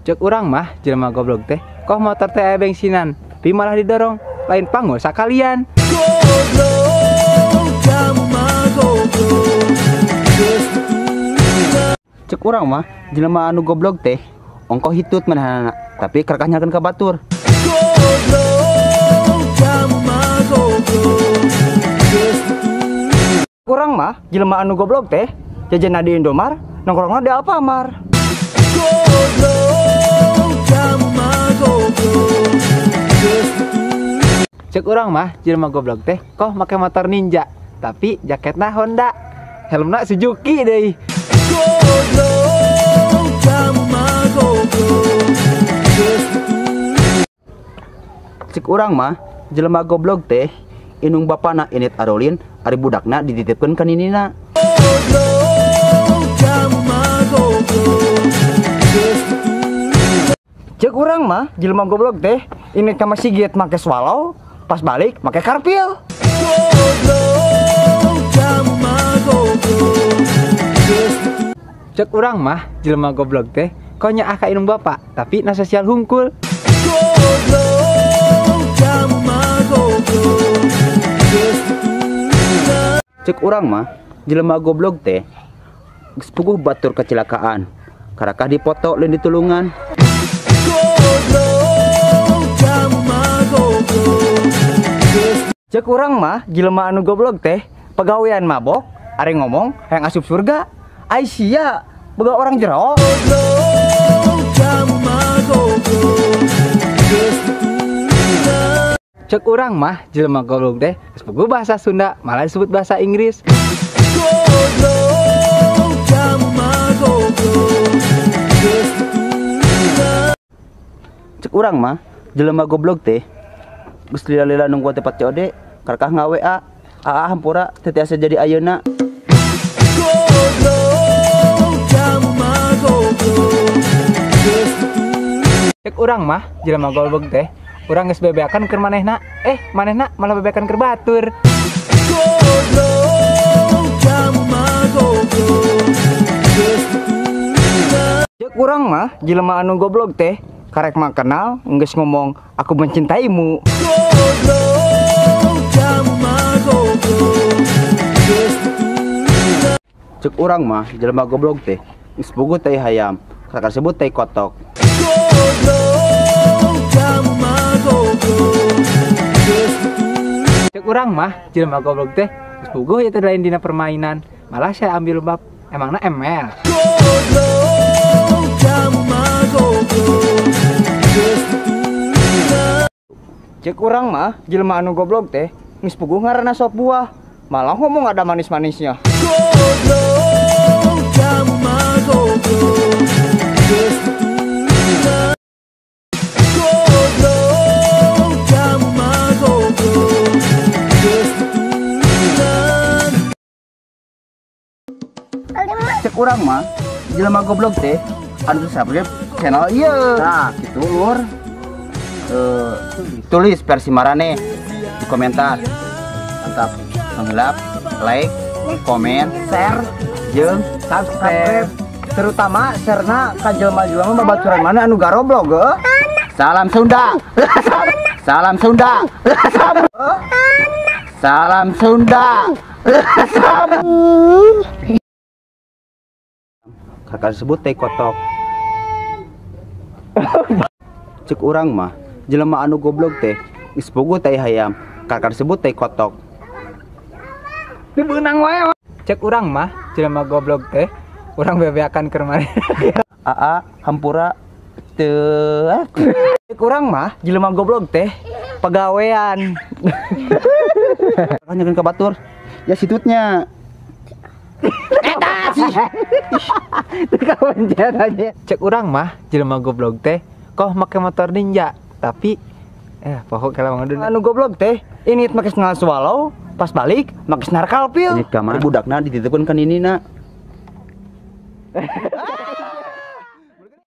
Cek urang mah jelema goblok teh, kok motor teh aya bensinan, tapi malah didorong, lain panggul sakalian. Cek urang mah jelema anu goblok teh, ongko hitut manehna, tapi kerekah nyakeun ka batur. Urang mah jelema anu goblok teh, jajanna di Indomar, nongkrongna di Alfamart. Cek urang mah jelema goblok teh, kok make motor Ninja, tapi jaketna Honda, helmna Suzuki deui. Cek urang mah jelema goblok teh, inung bapana Init Arolin, ari budakna dititipkeun ka ninina. Cek urang mah jelema goblok teh, Init ka Sigit make swallow, pas balik make karpil. Cek urang mah jelema goblok teh, kok nyaah ka inung bapak, tapi na sosial hungkul. Cek urang mah jelema goblok teh, geus puguh batur kecelakaan, karakah dipoto lain ditulungan. Cek urang mah jelema anu goblok teh, pagawean mabok, are ngomong hayang asup surga. Ai sia, boga orang jero. Cek urang mah jelema goblok teh, geus puguh bahasa Sunda, malah disebut bahasa Inggris. Cek urang mah jelema goblok teh, geus lila-lila nunggu tempat COD, karakah nga-WA, hampura teu tiasa jadi ayeuna. Cek urang mah jelema goblok teh, urang geus bebeakan keur manehna, manehna malah bebeakan keur batur. Cek urang mah jelema anu goblok teh, karek mah kenal geus ngomong aku mencintaimu. Cek urang mah jelema goblok teh, geus puguh tai hayam, kakak sebut tai kotok. Cek urang mah jelema goblok teh, geus puguh ieu teh lain dina permainan, malah saya ambil bab, emangna ML. Cek urang mah jelema anu goblok teh, geus puguh ngaranna sop buah, malah ngomong ada manis-manisnya. Cek urang mah jelema goblok teh, anu subscribe channel ieu. Nah, kitu lur. Tulis versi marane di komentar. Mantap. Menghilap, like, komen, share, jeung subscribe. Terutama share-na ka jelema-jelema babaturan mana anu garoblog ge. Salam Sunda. Salam Sunda. Salam Sunda. Kakak sebut teh kotok. Cek urang mah jelema anu goblok teh, geus puguh tai hayam, kakak sebut teh kotok. Teu beunang wae. Cek urang mah jelema goblok teh, urang bebeakan keur manehna. Hampura teu. Cek urang mah jelema goblok teh, pagawean. Nyakeun ka batur. Ya situtnya. Cek urang mah jelema goblok teh, kok make motor Ninja, tapi pokok kalau ngedun. Anu goblok teh, ini make senar swallow, pas balik make senar kalpil. Ini kamar budakna dititipkeun ka ninina.